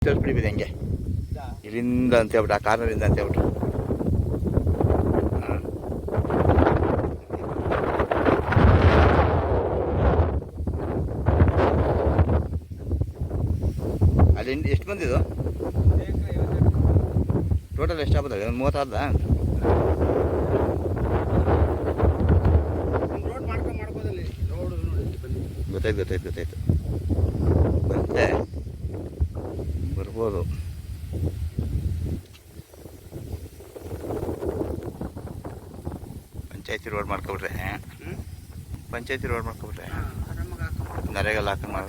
ತಲುಪಿಬಿದೆ ಹೆಂಗೆ ಇಲ್ಲಿಂದ ಅಂತ ಹೇಳ್ಬಿಟ್ಟು ಆ ಕಾರ್ನರಿಂದ ಅಂತ ಹೇಳ್ಬಿಟ್ಟು ಅಲ್ಲಿ ಎಷ್ಟು ಬಂದಿದ್ದು ಟೋಟಲ್ ಎಷ್ಟು ಆಗ್ಬೋದ ಒಂದು 30 ಆದ ಗೊತ್ತಾಯ್ತು ಬಂತೆ ಬರ್ಬೋದು ಪಂಚಾಯತಿ ರೋಡ್ ಮಾಡ್ಕೊಬಿಟ್ರೆ ನರೇಗಲ್ಲ ಹಾಕೊಂಡು ಮಾಡಿ